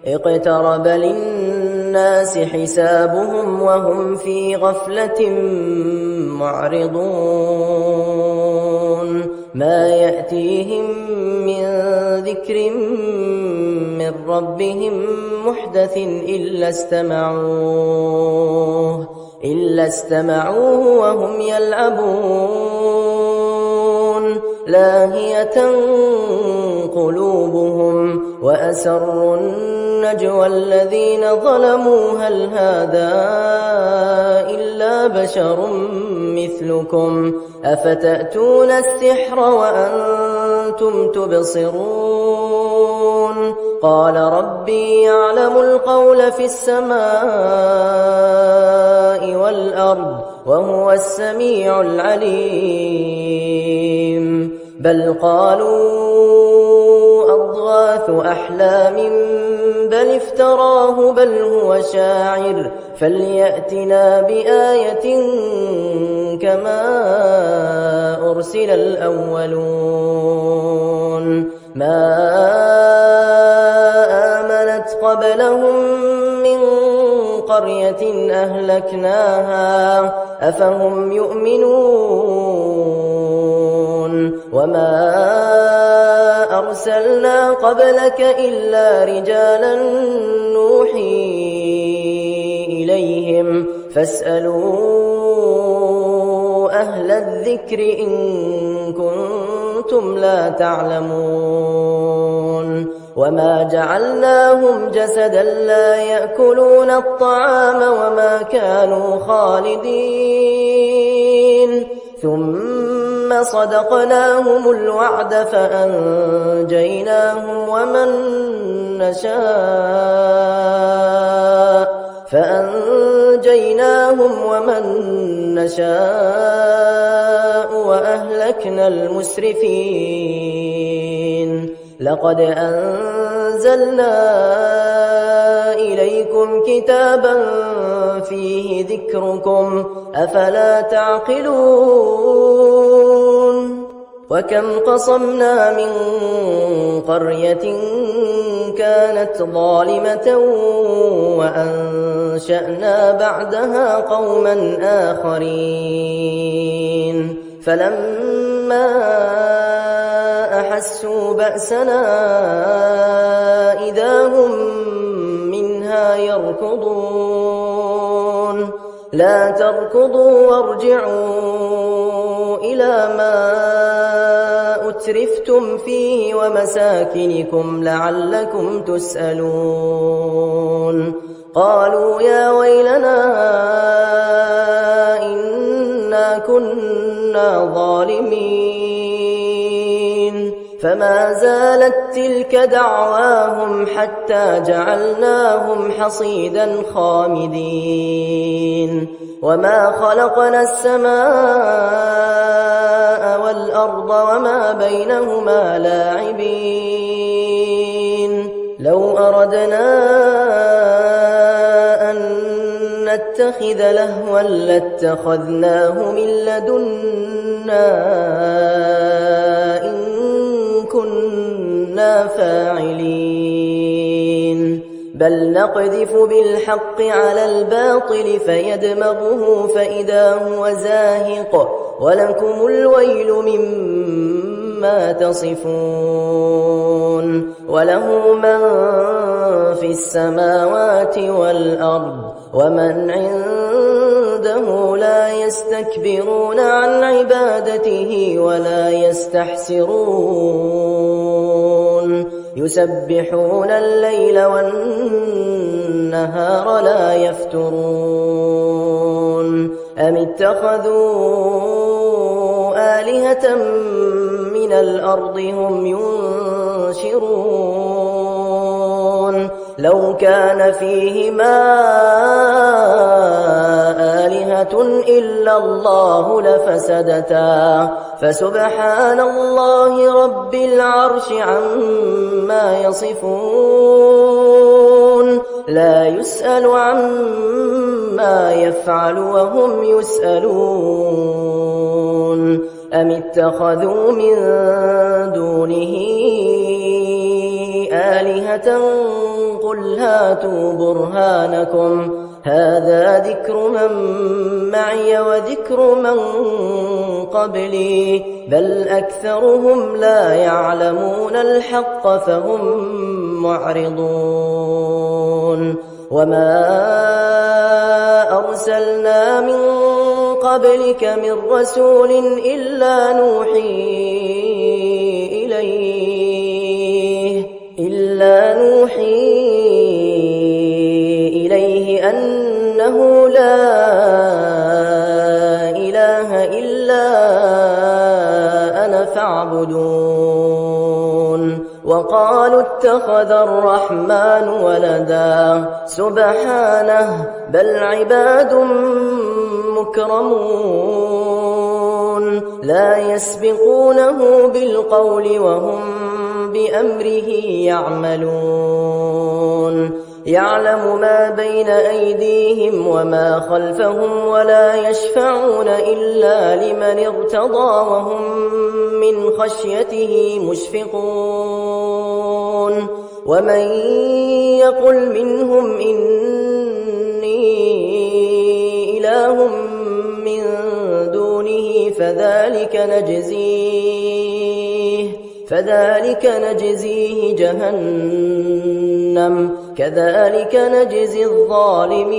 اقترب للناس حسابهم وهم في غفلة معرضون ما يأتيهم من ذكر من ربهم محدث إلا استمعوه وهم يلعبون لاهية قلوبهم وأسروا النجوى الذين ظلموا هل هذا إلا بشر مثلكم أفتأتون السحر وأنتم تبصرون قال ربي يعلم القول في السماء والأرض وهو السميع العليم بل قالوا أضغاث أحلام بل افتراه بل هو شاعر فليأتنا بآية كما أرسل الأولون ما آمنت قبلهم من قرية أهلكناها أفهم يؤمنون وما أرسلنا قبلك إلا رجالا نوحي إليهم فاسألوا أهل الذكر إن كنتم لا تعلمون وما جعلناهم جسدا لا يأكلون الطعام وما كانوا خالدين ثم صدقناهم الوعد فأنجيناهم ومن نشاء وأهلكنا المسرفين لقد أنزلنا إليكم كتابا فيه ذكركم أفلا تعقلون وكم قصمنا من قرية كانت ظالمة وأنشأنا بعدها قوما آخرين فلما أحسوا بأسنا إذا هم منها يركضون لا تركضوا وارجعوا إلى ما أترفتم فيه ومساكنكم لعلكم تسألون قالوا يا ويلنا إنا كنا ظالمين فما زالت تلك دعواهم حتى جعلناهم حصيدا خامدين وما خلقنا السماء والأرض وما بينهما لاعبين لو أردنا أن نتخذ لهوا لاتخذناه من لدنا إن كنا فاعلين بل نقذف بالحق على الباطل فيدمغه فإذا هو زاهق ولكم الويل مما تصفون وله من في السماوات والأرض ومن عنده لا يستكبرون عن عبادته ولا يستحسرون يسبحون الليل والنهار لا يفترون أم اتخذوا آلهة من الأرض هم ينشرون لو كان فيهما آلهة إلا الله لفسدتا فسبحان الله رب العرش عما يصفون لا يسأل عما يفعل وهم يسألون أم اتخذوا من دونه آلهة بينة قل هاتوا برهانكم هذا ذكر من معي وذكر من قبلي بل أكثرهم لا يعلمون الحق فهم معرضون وما أرسلنا من قبلك من رسول إلا نوحي إليه أنه لا إله إلا أنا فاعبدون وقالوا اتخذ الرحمن ولدا سبحانه بل عباد مكرمون لا يسبقونه بالقول وهم بأمره يعملون يعلم ما بين أيديهم وما خلفهم ولا يشفعون إلا لمن ارتضى وهم من خشيته مشفقون ومن يقل منهم إني إله من دونه فذلك نجزيه جهنم كذلك نجزي الظالمين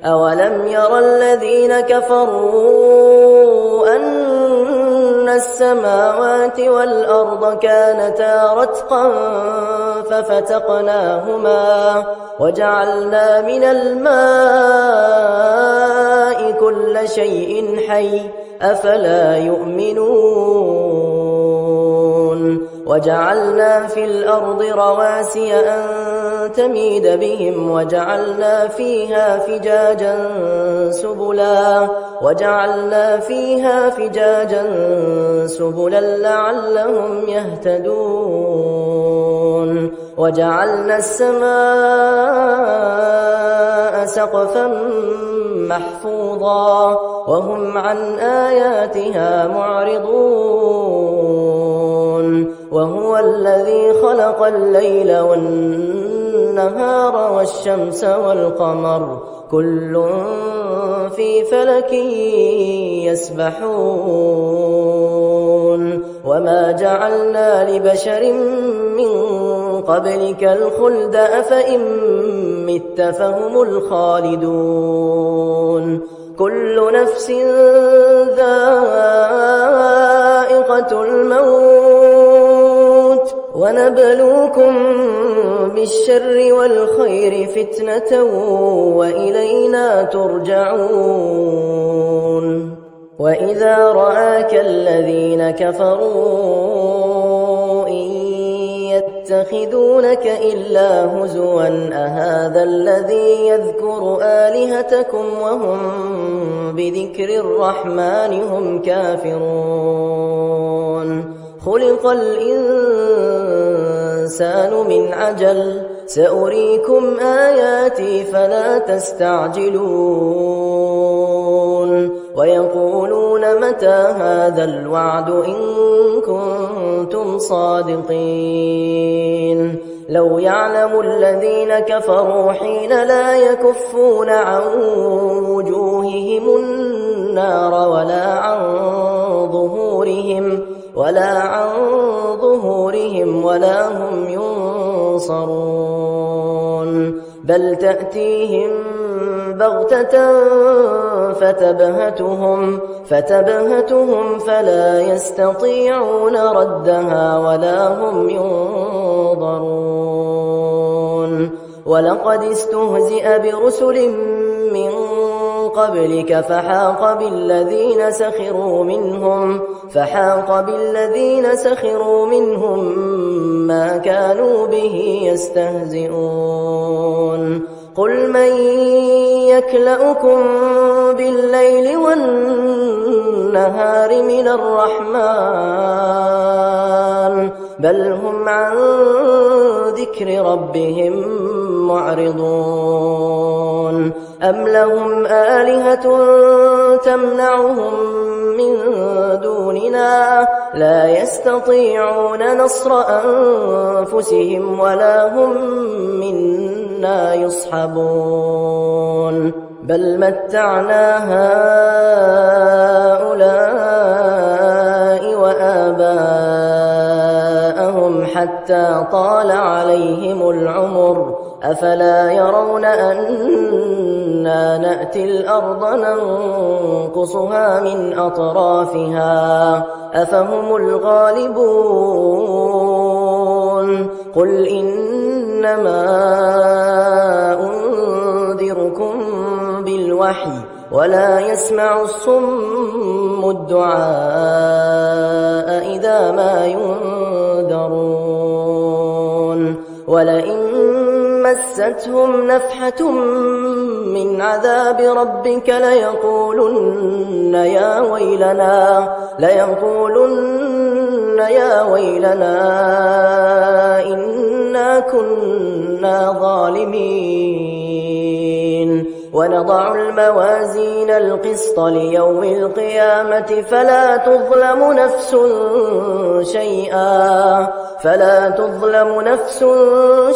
أولم ير الذين كفروا أن السماوات والأرض كانتا رتقا ففتقناهما وجعلنا من الماء كل شيء حي أفلا يؤمنون وجعلنا في الأرض رواسي أن تميد بهم وجعلنا فيها فجاجا سبلا لعلهم يهتدون وجعلنا السماء سقفا محفوظا وهم عن آياتها معرضون وهو الذي خلق الليل والنهار والشمس والقمر كل في فلك يسبحون وما جعلنا لبشر من قبلك الخلد أفإن مت فهم الخالدون كل نفس ذائقة الموت ونبلوكم بالشر والخير فتنة وإلينا ترجعون وإذا رآك الذين كفروا إن يتخذونك إلا هزوا أهذا الذي يذكر آلهتكم وهم بذكر الرحمن هم كافرون خلق الإنسان من عجل سأريكم آياتي فلا تستعجلون ويقولون متى هذا الوعد إن كنتم صادقين لو يعلم الذين كفروا حين لا يكفون عن وجوههم النار ولا عن ظهورهم ولا هم ينصرون بل تأتيهم بغتة فتبهتهم فلا يستطيعون ردها ولا هم ينظرون ولقد استهزئ برسل من قبلك فحاق بالذين سخروا منهم ما كانوا به يستهزئون قل من يكلؤكم بالليل والنهار من الرحمن بل هم عن ذكر ربهم معرضون أم لهم آلهة تمنعهم من دوننا لا يستطيعون نصر أنفسهم ولا هم منا يصحبون بل متعنا هؤلاء وآباءهم حتى طال عليهم العمر أفلا يرون أنا نأتي الأرض ننقصها من أطرافها أفهم الغالبون قل إنما أنذركم بالوحي ولا يسمع الصم الدعاء إذا ما ينذرون ولئن مستهم نفحة من عذاب ربك ليقولن يا ويلنا إنا كنا ظالمين ونضع الموازين القسط ليوم القيامة فلا تظلم نفس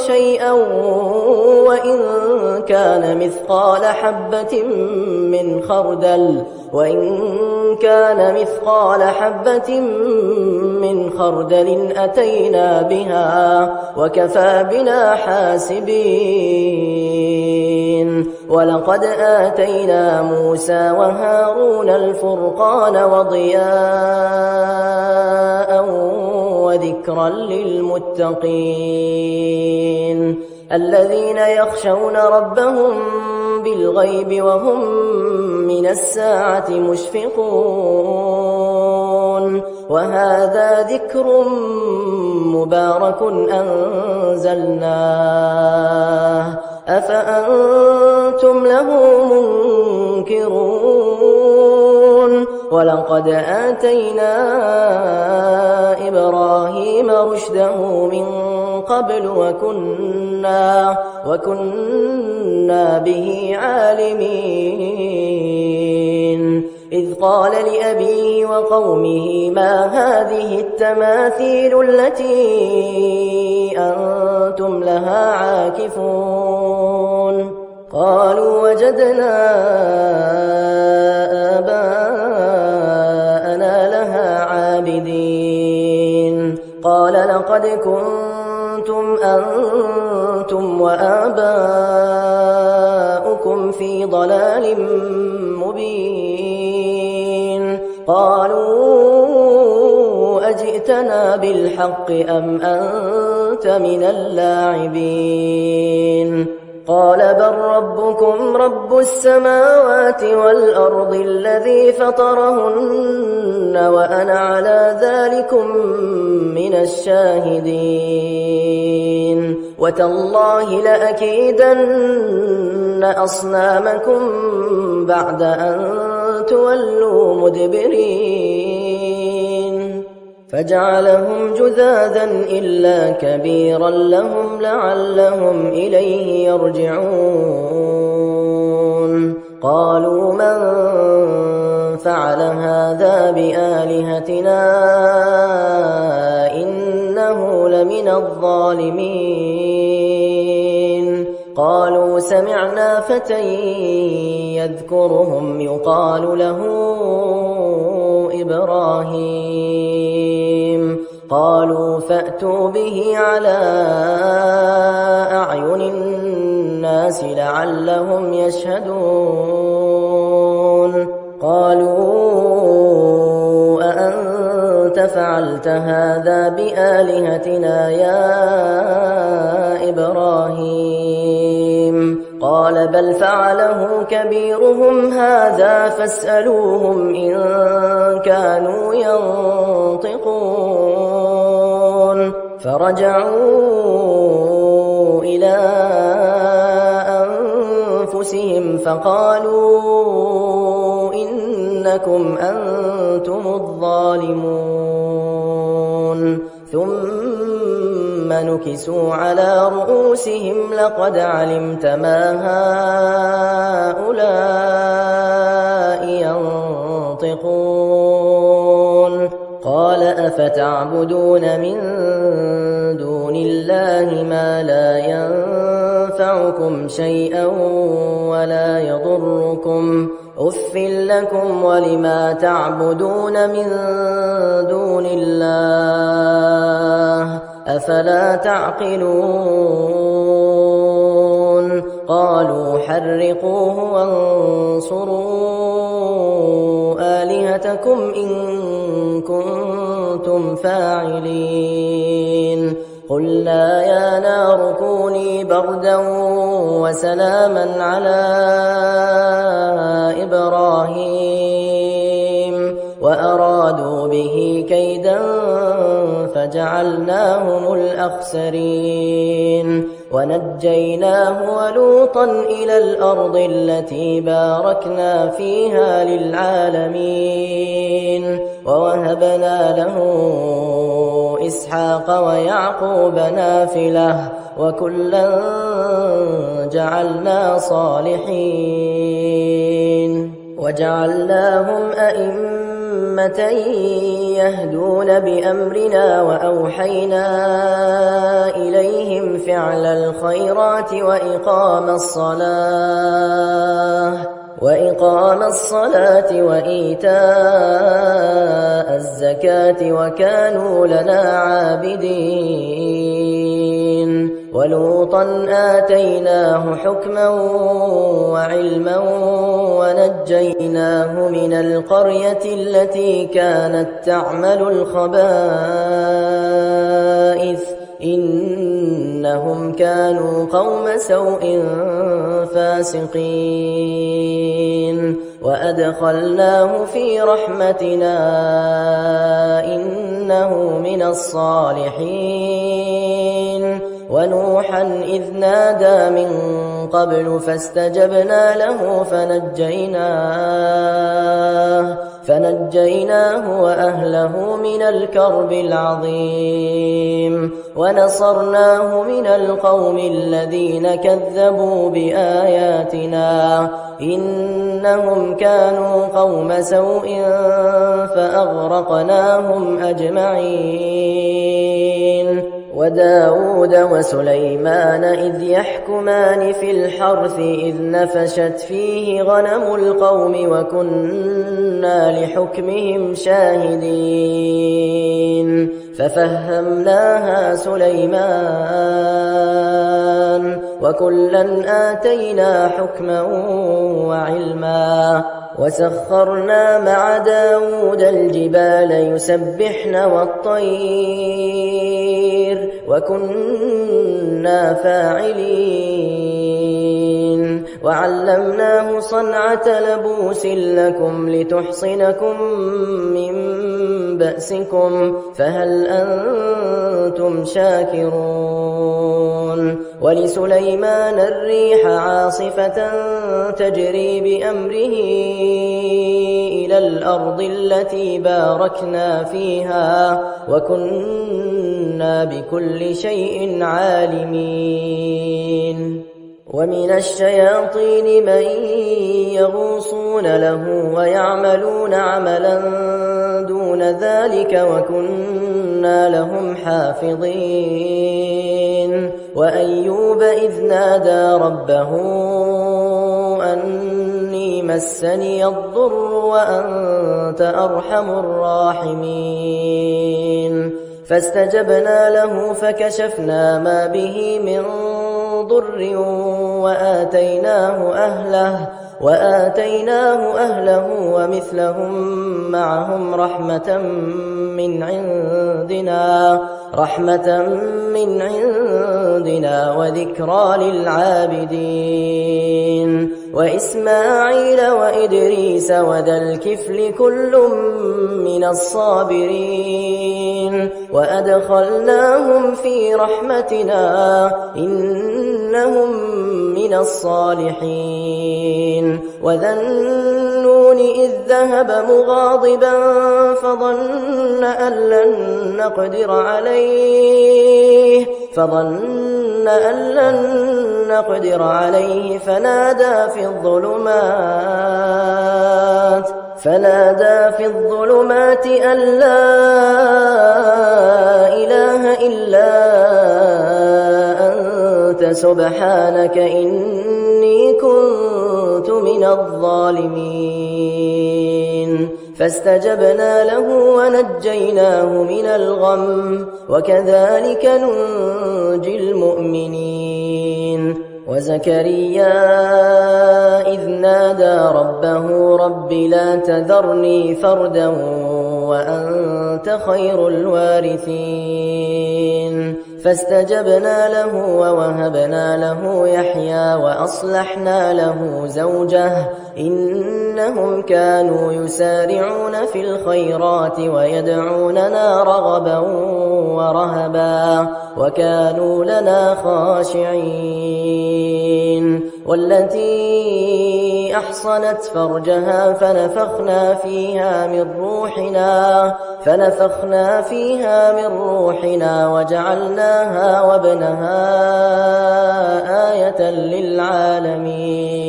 شيئا وإن كان مثقال حبة من خردل أتينا بها وكفى بنا حاسبين ولقد آتينا موسى وهارون الفرقان وضياء وذكرا للمتقين الذين يخشون ربهم بالغيب وهم من الساعة مشفقون وهذا ذكر مبارك أنزلناه أفأنتم له منكرون ولقد آتينا إبراهيم رشده من قبل وكنا به عالمين إذ قال لأبيه وقومه ما هذه التماثيل التي أنتم لها عاكفون قالوا وجدنا آباءنا لها عابدين قال لقد كنتم أنتم وآباؤكم في ضلال مبين قالوا أجئتنا بالحق أم أنت من اللاعبين قال بل ربكم رب السماوات والأرض الذي فطرهن وأنا على ذلكم من الشاهدين وتالله لأكيدن أصنامكم بعد أن تولوا مدبرين فجعلهم جذاذا إلا كبيرا لهم لعلهم إليه يرجعون قالوا من فعل هذا بآلهتنا إنه لمن الظالمين قالوا سمعنا فتى يذكرهم يقال له إبراهيم قالوا فأتوا به على أعين الناس لعلهم يشهدون قالوا أأنت فعلت هذا بآلهتنا يا إبراهيم قال بل فعله كبيرهم هذا فاسألوهم إن كانوا ينطقون فرجعوا إلى أنفسهم فقالوا إنكم أنتم الظالمون ثم فإذا نكسوا على رؤوسهم لقد علمت ما هؤلاء ينطقون قال أفتعبدون من دون الله ما لا ينفعكم شيئا ولا يضركم أف لكم ولما تعبدون من دون الله أفلا تعقلون قالوا حرقوه وانصروا آلهتكم إن كنتم فاعلين قلنا يا نار كوني بردا وسلاما على إبراهيم وأرادوا به كيدا فجعلناهم الأخسرين ونجيناه ولوطا إلى الأرض التي باركنا فيها للعالمين ووهبنا له إسحاق ويعقوب نافلة وكلا جعلنا صالحين وجعلناهم أئمة يهدون بأمرنا وأوحينا إليهم فعل الخيرات وإقام الصلاة وإيتاء الزكاة وكانوا لنا عابدين ولوطا آتيناه حكما وعلما ونجيناه من القرية التي كانت تعمل الخبائث إنهم كانوا قوم سوء فاسقين وأدخلناه في رحمتنا إنه من الصالحين ونوحا إذ نادى من قبل فاستجبنا له فنجيناه وأهله من الكرب العظيم ونصرناه من القوم الذين كذبوا بآياتنا إنهم كانوا قوم سوء فأغرقناهم أجمعين وداود وسليمان إذ يحكمان في الحرث إذ نفشت فيه غنم القوم وكنا لحكمهم شاهدين ففهمناها سليمان وكلا آتينا حكما وعلما وسخرنا مع داود الجبال يسبحن والطير وكنا فاعلين وعلمناه صنعة لبوس لكم لتحصنكم من بأسكم فهل أنتم شاكرون ولسليمان الريح عاصفة تجري بأمره إلى الأرض التي باركنا فيها وكنا بكل شيء عالمين ومن الشياطين من يغوصون له ويعملون عملا دون ذلك وكنا لهم حافظين وأيوب إذ نادى ربه أني مسني الضر وأنت أرحم الراحمين فاستجبنا له فكشفنا ما به من ضر وآتيناه أهله ومثلهم معهم رحمة من عندنا وذكرى للعابدين وإسماعيل وإدريس وذا الكفل كل من الصابرين وأدخلناهم في رحمتنا إنهم من الصالحين وذا النون إذ ذهب مغاضبا فظن أن لن نقدر عليه فظن أن لن نقدر عليه فنادى في الظلمات أن لا إله إلا أنت سبحانك إني كنت من الظالمين فاستجبنا له ونجيناه من الغم وكذلك ننجي المؤمنين وزكريا إذ نادى ربه رب لا تذرني فردا وأنت خير الوارثين فاستجبنا له ووهبنا له يحيى وأصلحنا له زوجه إنهم كانوا يسارعون في الخيرات ويدعوننا رغبا ورهبا وكانوا لنا خاشعين والتي أحصنت فرجها فنفخنا فيها من روحنا وجعلناها وابنها آية للعالمين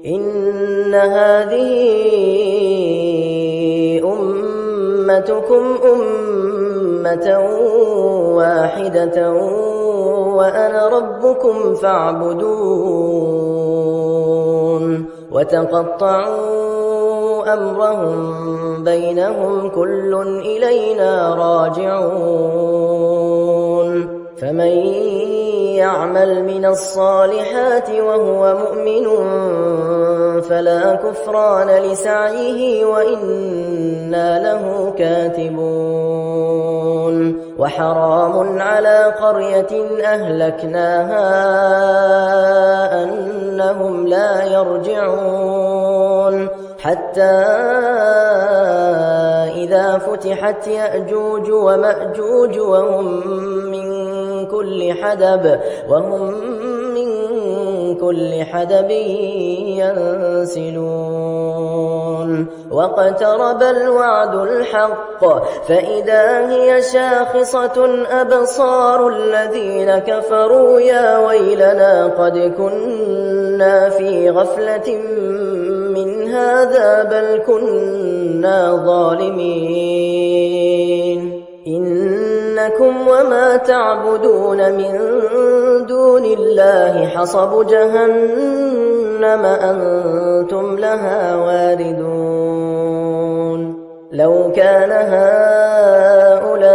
إن هذه أمتكم أمة واحدة وأنا ربكم فاعبدون وتقطعوا أمرهم بينهم كل إلينا راجعون فمن يعمل من الصالحات وهو مؤمن فلا كفران لسعيه وإنا له كاتبون وحرام على قرية أهلكناها أنهم لا يرجعون حتى إذا فتحت يأجوج ومأجوج وهم من كل حدب ينسلون واقترب الوعد الحق فإذا هي شاخصة أبصار الذين كفروا يا ويلنا قد كنا في غفلة من هذا بل كنا ظالمين إنكم وما تعبدون من دون الله حصب جهنم أنتم لها واردون لو كان هؤلاء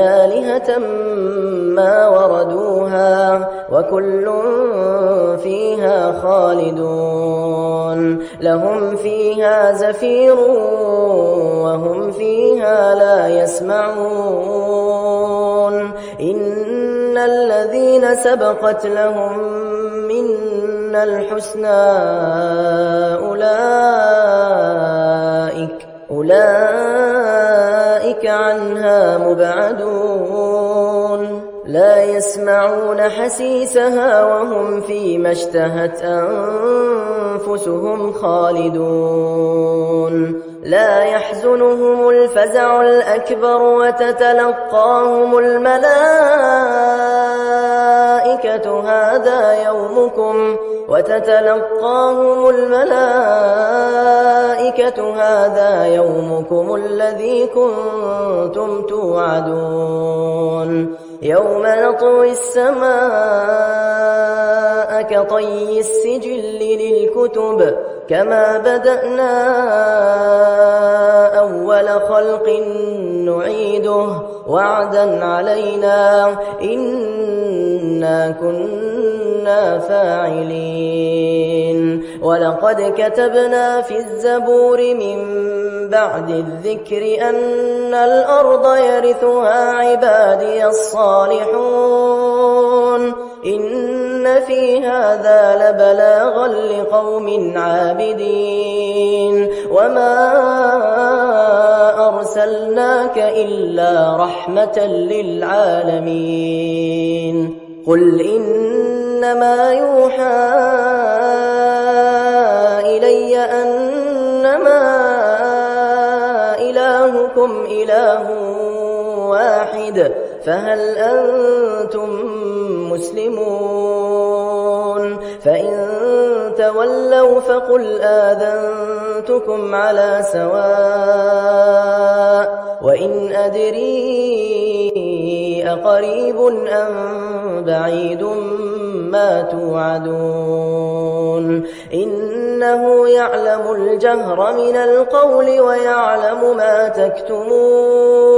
آلهة ما وردوها وكل فيها خالدون لهم فيها زفير وهم فيها لا يسمعون إن الذين سبقت لهم منا الحسنى أولئك عنها مبعدون لا يسمعون حسيسها وهم فيما اشتهت أنفسهم خالدون لا يحزنهم الفزع الأكبر وتتلقاهم الملائكة هذا يومكم الذي كنتم توعدون يوم نطوي السماء كطي السجل للكتب كما بدأنا أول خلق نعيده وعدا علينا إنا كنا فاعلين ولقد كتبنا في الزبور من بعد الذكر أن الأرض يرثها عبادي الصالحون إن في هذا لبلاغا لقوم عابدين وما أرسلناك إلا رحمة للعالمين قل إنما يوحى إلي أنما إلهكم إلهكم إله واحد فهل أنتم مسلمون فإن تولوا فقل آذنتكم على سواء وإن أدري أقريب أم بعيد ما توعدون إنه يعلم الجهر من القول ويعلم ما تكتمون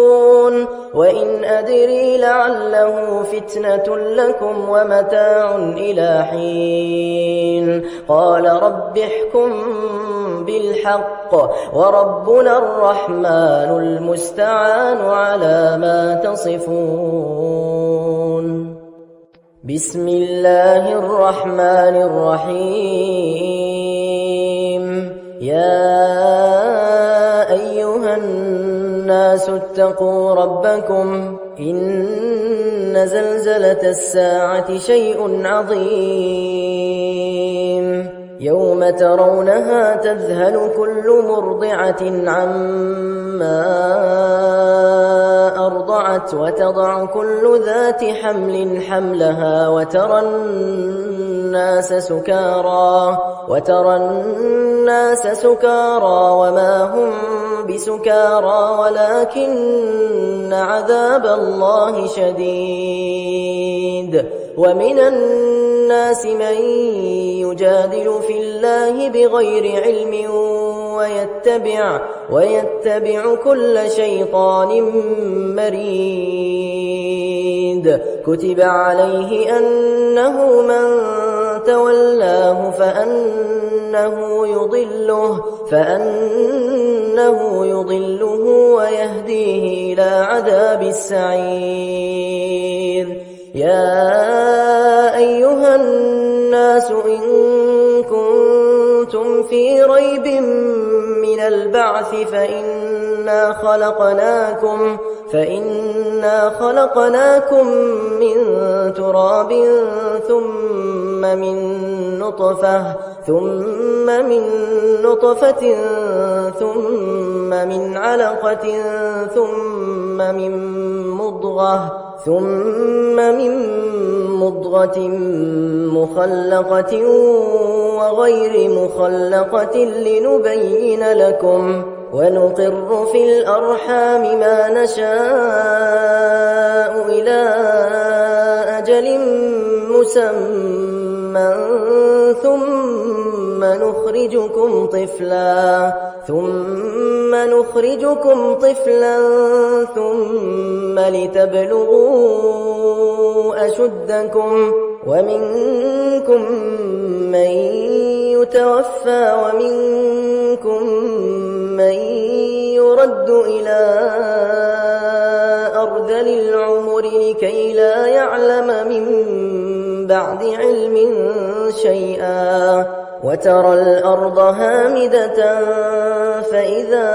وإن أدري لعله فتنة لكم ومتاع إلى حين قال رب احكم بالحق وربنا الرحمن المستعان على ما تصفون بسم الله الرحمن الرحيم يا أيها الناس اتقوا ربكم إن زلزلة الساعة شيء عظيم يوم ترونها تذهل كل مرضعة عما أرضعت وتضع كل ذات حمل حملها وترى الناس سكارى وما هم بسكارى ولكن عذاب الله شديد ومن الناس من يجادل في الله بغير علم ويتبع كل شيطان مريد كتب عليه أنه من تولاه فأنه يضله ويهديه إلى عذاب السعير يا أيها الناس إن كنتم في ريب من البعث فإنا خلقناكم من تراب ثم من نطفة ثم من علقة ثم من مضغة مخلقة وغير مخلقة لنبين لكم ونقر في الأرحام ما نشاء إلى أجل مسمى ثم نخرجكم طفلا ثم لتبلغوا أشدكم ومنكم من يتوفى ومنكم من يرد إلى أرذل العمر لكي لا يعلم من بعد علم شيئا وترى الأرض هامدة فإذا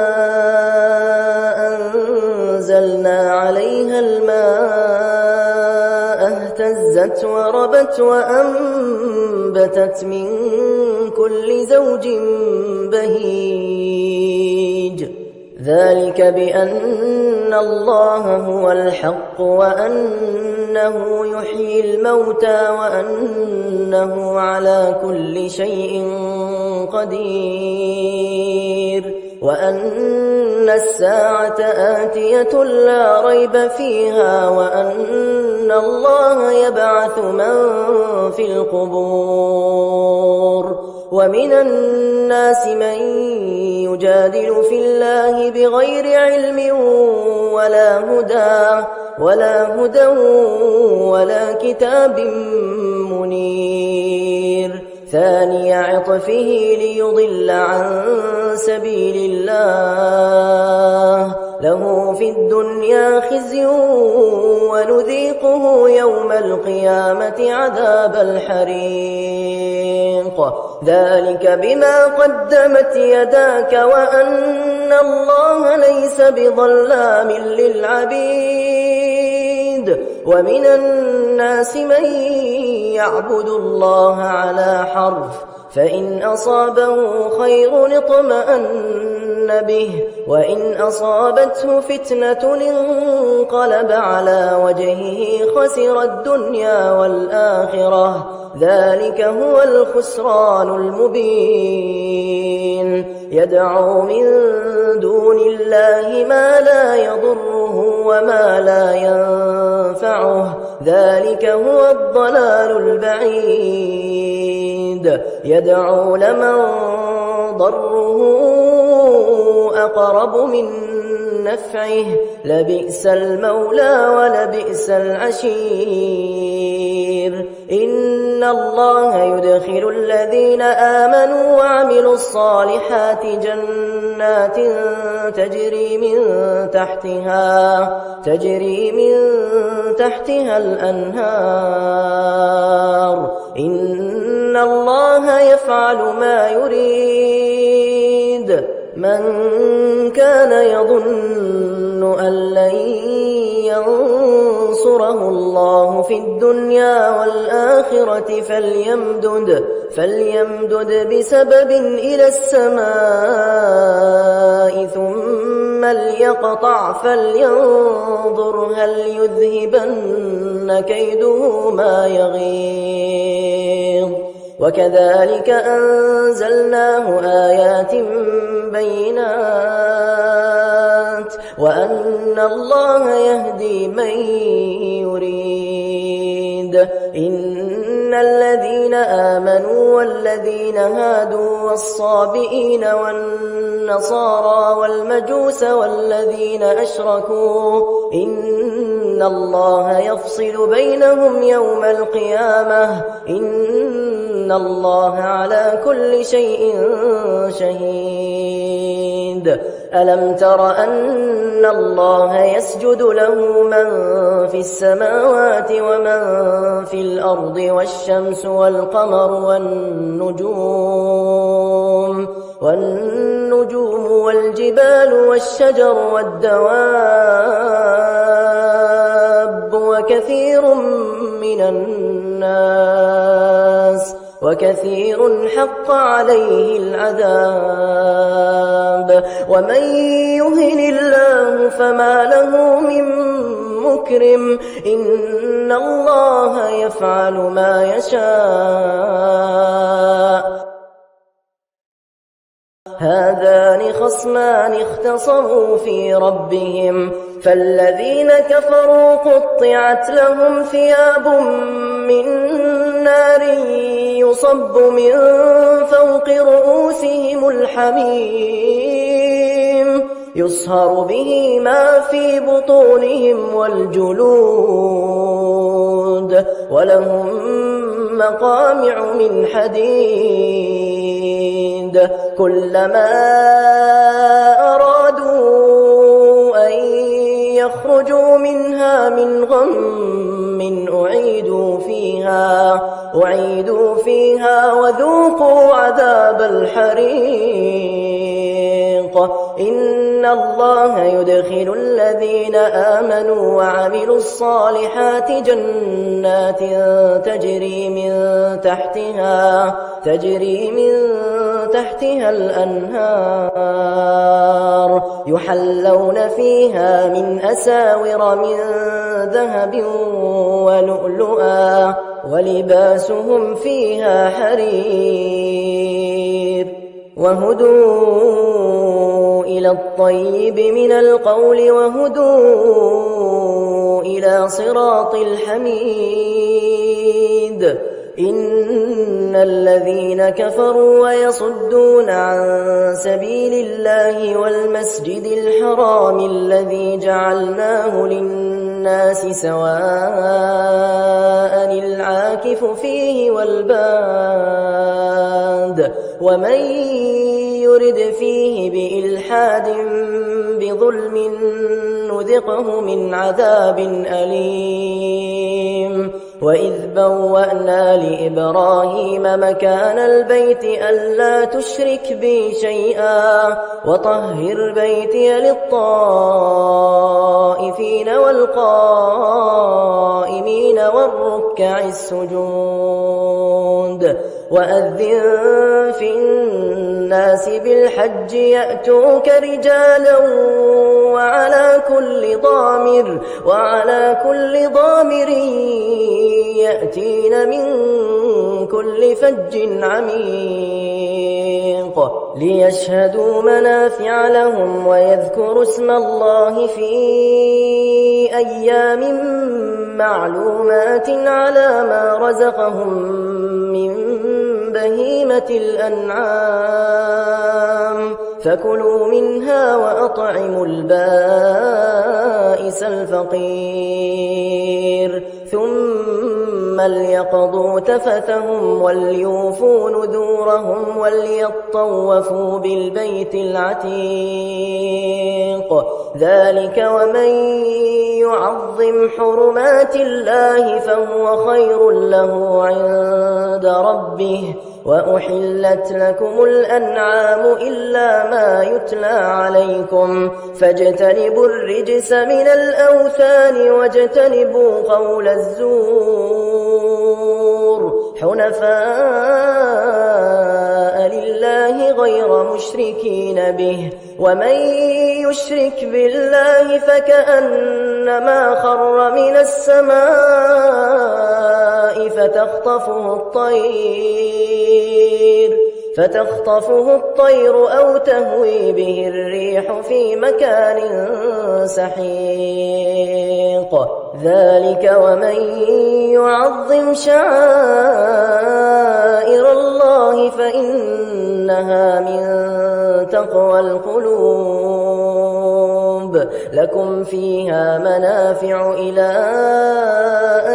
أنزلنا عليها الماء اهتزت وربت وأنبتت من كل زوج بهيج ذلك بأن الله هو الحق وأنه يحيي الموتى وأنه على كل شيء قدير وأن الساعة آتية لا ريب فيها وأن الله يبعث من في القبور ومن الناس من يجادل في الله بغير علم ولا هدى ولا كتاب منير ثاني عطفه ليضل عن سبيل الله له في الدنيا خزي ونذيقه يوم القيامة عذاب الحريق ذلك بما قدمت يداك وأن الله ليس بظلام للعبيد ومن الناس من يعبد الله على حرف فإن أصابه خير اطمأن به وإن أصابته فتنة انقلب على وجهه خسر الدنيا والآخرة ذلك هو الخسران المبين يدعو من دون الله ما لا يضره وما لا ينفعه ذلك هو الضلال البعيد يدعو لمن ضره أقرب من نفعه لبئس المولى ولبئس العشير إن الله يدخل الذين آمنوا وعملوا الصالحات جنات تجري من تحتها الأنهار إن الله يفعل ما يريد من كان يظن أن لن ينصره الله في الدنيا والآخرة فليمدد بسبب إلى السماء ثم ليقطع فلينظر هل يذهبن كيده ما يغيظ وكذلك أنزلناه آيات بينات وأن الله يهدي من يريد إن الذين آمنوا والذين هادوا والصابئين والنصارى والمجوس والذين أشركوا إن الله يفصل بينهم يوم القيامة إن الله على كل شيء شهيد ألم تر أن الله يسجد له من في السماوات ومن في الأرض والشمس والقمر والنجوم والجبال والشجر والدواب وكثير حق عليه العذاب ومن يهن الله فما له من مكرم إن الله يفعل ما يشاء هذان خصمان اختصموا في ربهم فالذين كفروا قطعت لهم ثياب من نار يصب من فوق رؤوسهم الحميم يصهر به ما في بطونهم والجلود ولهم مقامع من حديد كلما أرادوا أن يخرجوا منها من غم أعيدوا فيها وذوقوا عذاب الحريق إن الله يدخل الذين آمنوا وعملوا الصالحات جنات تجري من تحتها الأنهار يحلون فيها من أساور من ذهب ولؤلؤا ولباسهم فيها حرير وهدوا إلى الطيب من القول وهدوا إلى صراط الحميد إن الذين كفروا ويصدون عن سبيل الله والمسجد الحرام الذي جعلناه للناس سواء العاكف فيه والباد ومن يرد فيه بإلحاد بظلم نذقه من عذاب أليم وإذ بوأنا لإبراهيم مكان البيت ألا تشرك بي شيئا وطهر بيتي للطائفين والقائمين والركع السجود وأذن في الناس بالحج يأتوك رجالا وعلى كل ضامر يأتين من كل فج عميق ليشهدوا منافع لهم ويذكروا اسم الله في أيام معلومات على ما رزقهم من بهيمة الأنعام فكلوا منها وأطعموا البائس الفقير ثم ليقضوا تفثهم وليوفوا نذورهم وليطوفوا بالبيت العتيق ذلك ومن يعظم حرمات الله فهو خير له عند ربه وأحلت لكم الأنعام إلا ما يتلى عليكم فاجتنبوا الرجس من الأوثان واجتنبوا قول الزور حنفاء لله غير مشركين به ومن يشرك بالله فكأنما خر من السماء فتخطفه الطير أو تهوي به الريح في مكان سحيق ذلك ومن يعظم شعائر الله فإنها من تقوى القلوب لكم فيها منافع إلى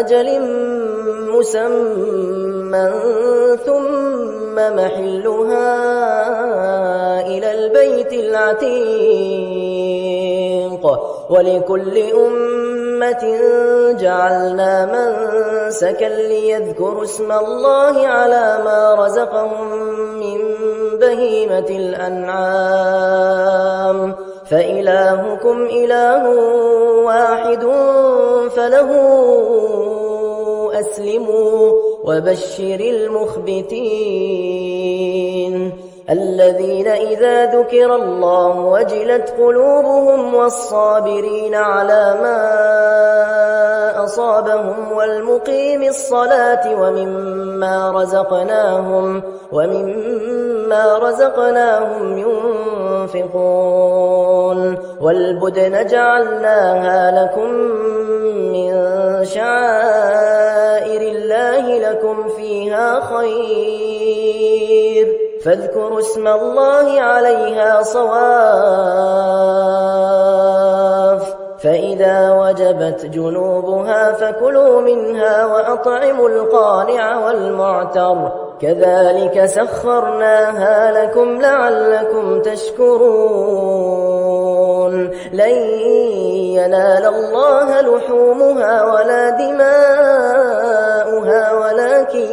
أجل مسمى ثم محلها إلى البيت العتيق ولكل أمة جعلنا منسكا ليذكروا اسم الله على ما رزقهم من بهيمة الأنعام فإلهكم إله واحد فله أسلموا وبشر المخبتين الذين إذا ذكر الله وجلت قلوبهم والصابرين على ما أصابهم والمقيم الصلاة ومما رزقناهم ينفقون والبدن جعلناها لكم من شعائر الله لكم فيها خير فاذكروا اسم الله عليها صواف فإذا وجبت جنوبها فكلوا منها وأطعموا القانع والمعتر كذلك سخرناها لكم لعلكم تشكرون لن ينال الله لحومها ولا دماؤها ولكن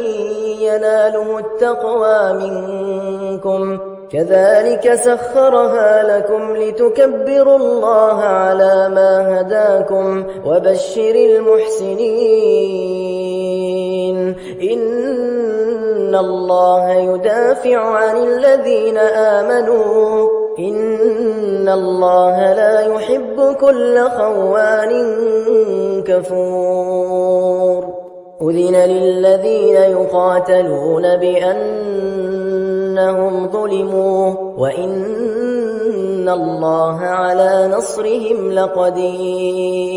يناله التقوى منكم كذلك سخرها لكم لتكبروا الله على ما هداكم وبشر المحسنين إن الله يدافع عن الذين آمنوا إن الله لا يحب كل خوان كفور أذن للذين يقاتلون بأنهم ظلموا وإن الله على نصرهم لقدير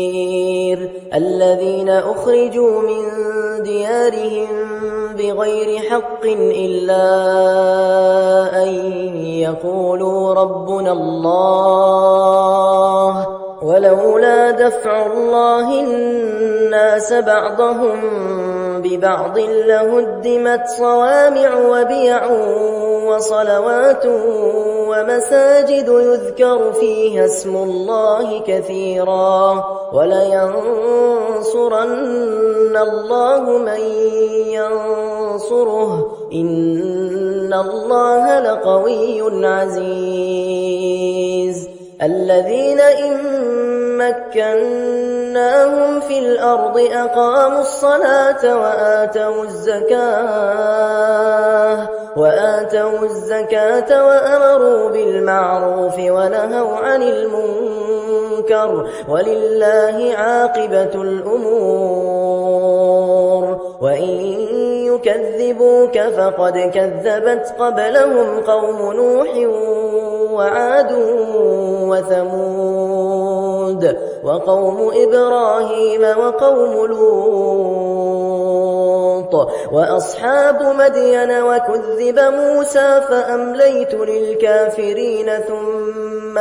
الذين أخرجوا من ديارهم بغير حق إلا أن يقولوا ربنا الله ولولا دفع الله الناس بعضهم ببعض لهدمت صوامع وبيع وصلوات ومساجد يذكر فيها اسم الله كثيرا ولينصرن الله من ينصره إن الله لقوي عزيز الذين إن مكناهم في الأرض أقاموا الصلاة وآتوا الزكاة وأمروا بالمعروف ونهوا عن المنكر ولله عاقبة الأمور وإن يكذبوك فقد كذبت قبلهم قوم نوح وعاد وثمود وقوم إبراهيم وقوم لوط وأصحاب مدين وكذب موسى فأمليت للكافرين ثم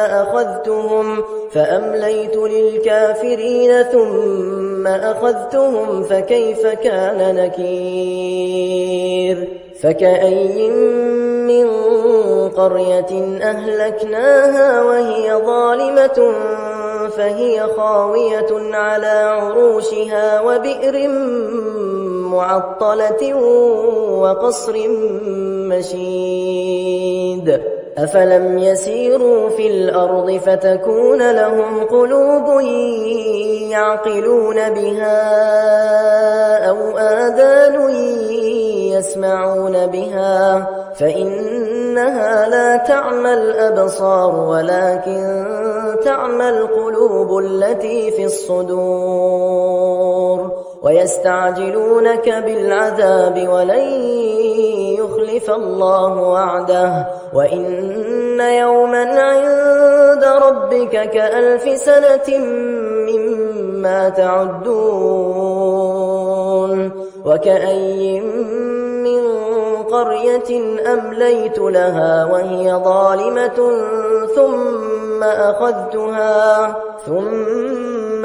أخذتهم فكيف كان نكير فكأي من قرية أهلكناها وهي ظالمة فهي خاوية على عروشها وبئر معطلة وقصر مشيد أفلم يسيروا في الأرض فتكون لهم قلوب يعقلون بها أو آذان يسمعون بها فإنها لا تعمى الأبصار ولكن تعمى القلوب التي في الصدور ويستعجلونك بالعذاب ولن يخلف الله وعده وإن يوما عند ربك كألف سنة مما تعدون وكأي من قرية أمليت لها وهي ظالمة ثم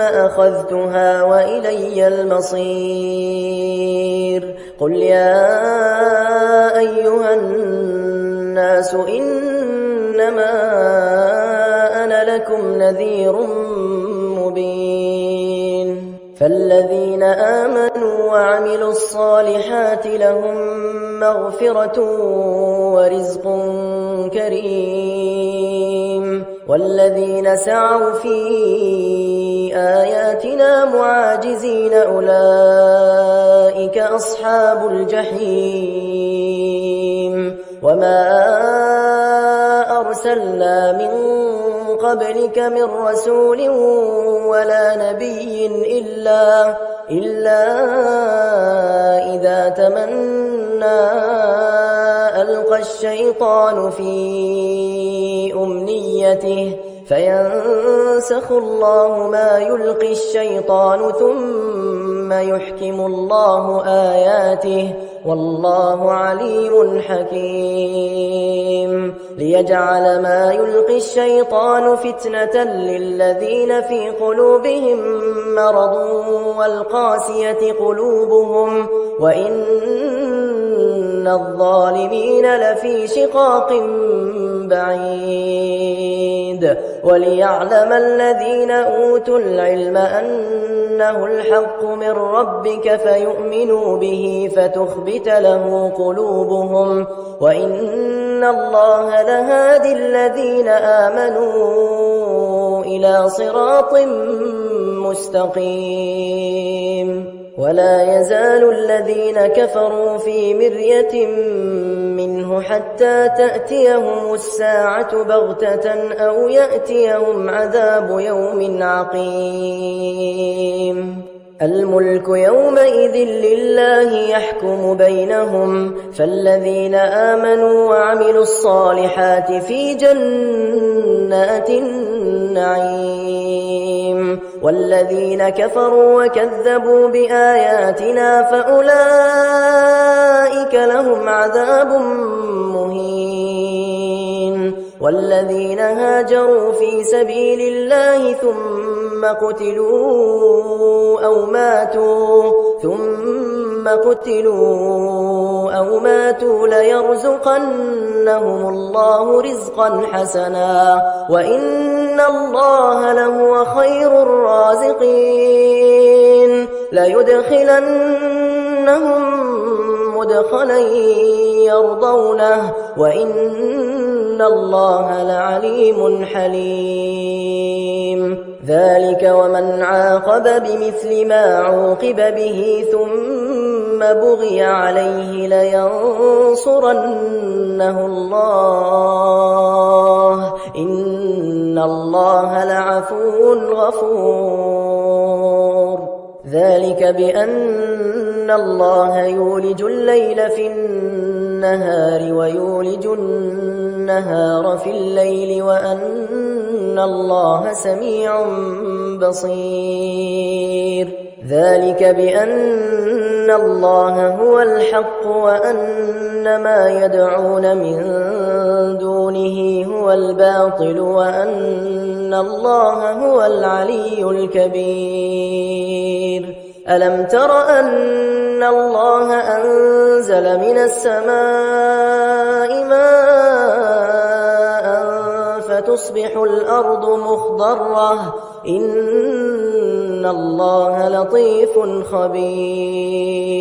أخذتها وإلي المصير قل يا أيها الناس إنما أنا لكم نذير مبين فالذين آمنوا وعملوا الصالحات لهم مغفرة ورزق كريم والذين سعوا في آياتنا معاجزين أولئك أصحاب الجحيم وما أرسلنا من قبلك من رسول ولا نبي إلا إذا تمنى ألقى الشيطان في أمنيته فينسخ الله ما يلقي الشيطان ثم يحكم الله آياته والله عليم حكيم ليجعل ما يلقي الشيطان فتنة للذين في قلوبهم مرض والقاسية قلوبهم وإن الظالمين لفي شقاق بعيد وليعلم الذين أوتوا العلم أنه الحق من ربك فيؤمنوا به فتخبت له قلوبهم وإن الله لهادي الذين آمنوا إلى صراط مستقيم ولا يزال الذين كفروا في مرية منه حتى تأتيهم الساعة بغتة أو يأتيهم عذاب يوم عقيم الملك يومئذ لله يحكم بينهم فالذين آمنوا وعملوا الصالحات في جنات النعيم والذين كفروا وكذبوا بآياتنا فأولئك لهم عذاب مهين والذين هاجروا في سبيل الله ثم قتلوا أو ماتوا ليرزقنهم الله رزقا حسنا وإن الله لهو خير الرازقين ليدخلنهم مدخلا يرضونه وإن الله لعليم حليم ذلك ومن عاقب بمثل ما عوقب به ثم بغي عليه لينصرنه الله إن الله لعفو غفور ذلك بأن الله يولج الليل في النهار ويولج النهار في الليل وأن الله سميع بصير ذلك بأن الله هو الحق وأن ما يدعون من دونه هو الباطل وأن الله هو العلي الكبير ألم تر أن الله أنزل من السماء ماء فتصبح الأرض مخضرة إن الله لطيف خبير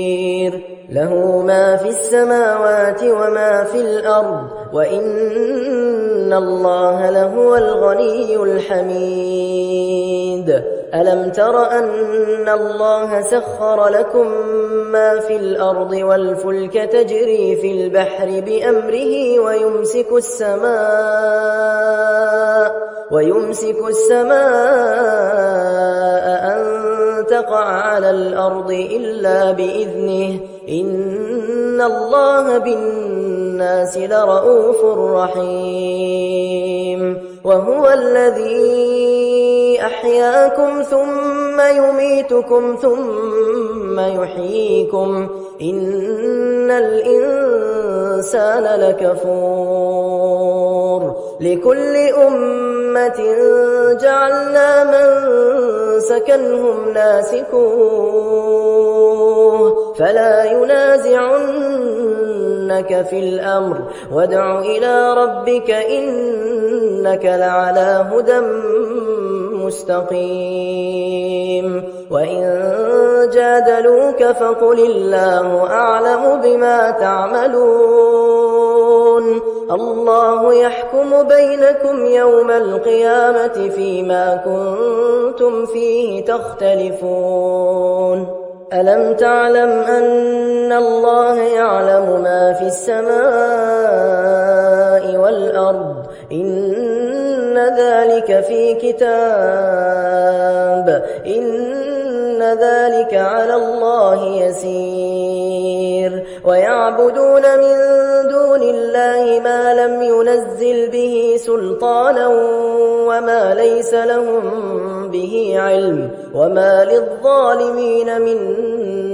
له ما في السماوات وما في الأرض وإن الله لهو الغني الحميد ألم تر أن الله سخر لكم ما في الأرض والفلك تجري في البحر بأمره ويمسك السماء أن تقع على الأرض إلا بإذنه إن الله بالناس لرؤوف رحيم وهو الذي أحياكم ثم يميتكم ثم يحييكم إن الإنسان لكفور لكل أمة جعلنا منسكا هم ناسكوه فلا ينازعنك في الأمر وادع إلى ربك إنك لعلى هدى مستقيم وإن جادلوك فقل الله أعلم بما تعملون الله يحكم بينكم يوم القيامة فيما كنتم فيه تختلفون ألم تعلم أن الله يعلم ما في السماء والأرض إن ذلك في كتاب إن ذلك على الله يسير ويعبدون من دون الله ما لم ينزل به سلطانا وما ليس لهم به علم وما للظالمين من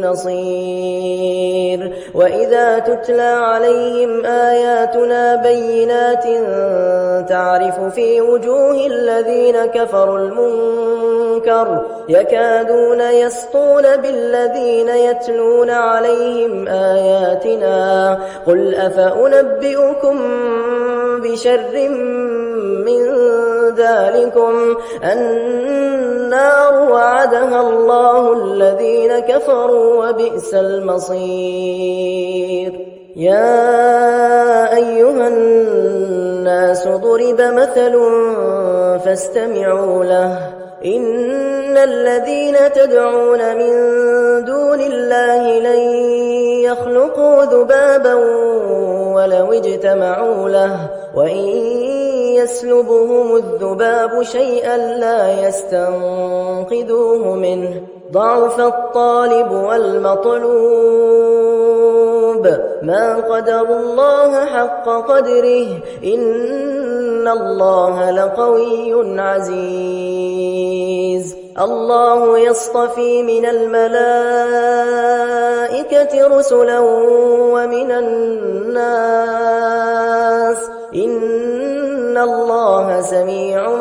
نصير وإذا تتلى عليهم آياتنا بينات تعرف في وجوه الذين كفروا المنكر يكادون يسطون بالذين يتلون عليهم آياتنا قل أفأنبئكم بشر من ذلكم النار وعدها الله الذين كفروا وبئس المصير يا أيها الناس ضرب مثل فاستمعوا له إن الذين تدعون من دون الله لن يخلقوا ذبابا ولو اجتمعوا له وإن يسلبهم الذباب شيئا لا يستنقذوه منه ضعف الطالب والمطلوب ما قدروا الله حق قدره إن الله لقوي عزيز الله يصطفي من الملائكة رسلا ومن الناس إن الله سميع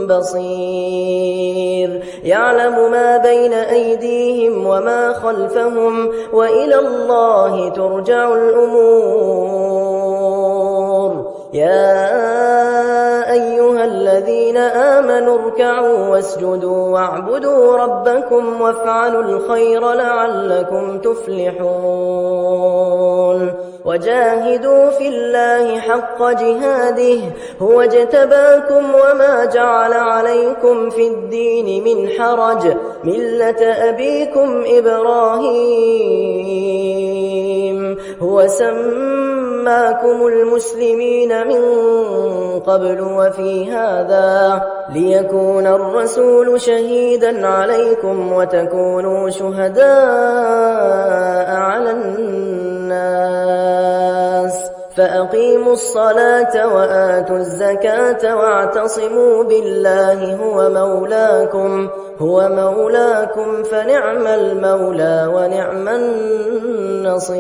بصير يعلم ما بين أيديهم وما خلفهم وإلى الله ترجع الأمور يا أيها الذين آمنوا اركعوا واسجدوا واعبدوا ربكم وافعلوا الخير لعلكم تفلحون تتقون وجاهدوا في الله حق جهاده هو اجتباكم وما جعل عليكم في الدين من حرج ملة أبيكم إبراهيم هو سماكم المسلمين من قبل وفي هذا ليكون الرسول شهيدا عليكم وتكونوا شهداء على الناس فأقيموا الصلاة وآتوا الزكاة واعتصموا بالله هو مولاكم فنعم المولى ونعم النصير